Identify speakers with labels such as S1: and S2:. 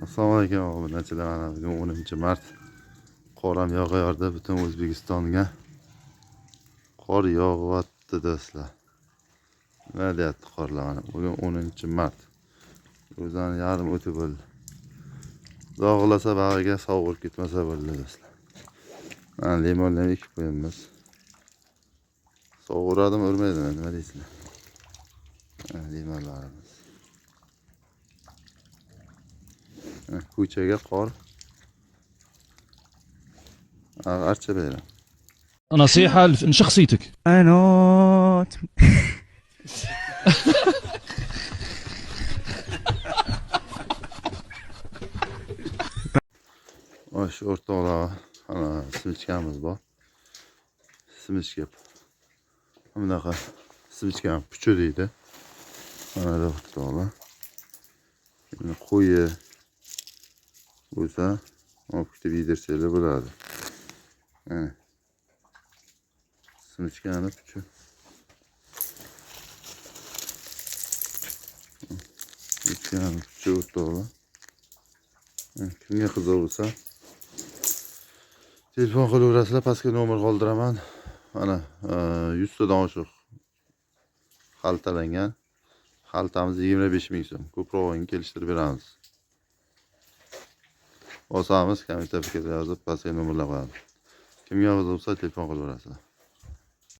S1: Assalomu alaykum obunachilar. Mana bugun 10-mart. Qor ham yog'ayapti butun O'zbekistonga. Qor yog'yapti do'stlar. Nima deyapti qorlar mana? Bugun 10-mart. O'zani yarim o'tib bo'ldi. Yog'ilasa bag'iga sovurib ketmasa bo'ldi do'stlar. Mana limonlarni ekib qo'yamiz. Sovuradimi, urmaydimi? Nima deysizlar? Limonlarimiz. Ko'chaga qor archa bayram.
S2: نصيحة لشخصيتك.
S3: قنوت
S1: Shu o'rtoqlar, ana simichkamiz bor. Simichka. Bunaqa simichka puchu deydi. Mana o'rtoqlar. Buni qo'yi bo'lsa, olib ketib yedirsalar bo'ladi. Simichkani puchu. Simichkani puchu o'rtoqlar. Kimga qiziq bo'lsa telefon qilaverasizlar, pastga nomer qoldiraman. Mana 100 tadan oshiq xaltalangan. Xaltamiz 25 ming so'm. Ko'prog'ini kelishtirib beramiz. Olsamiz, kommentariya yozib pastga nomerlar qo'yamiz. Kimga qiziq bo'lsa telefon qilaverasizlar.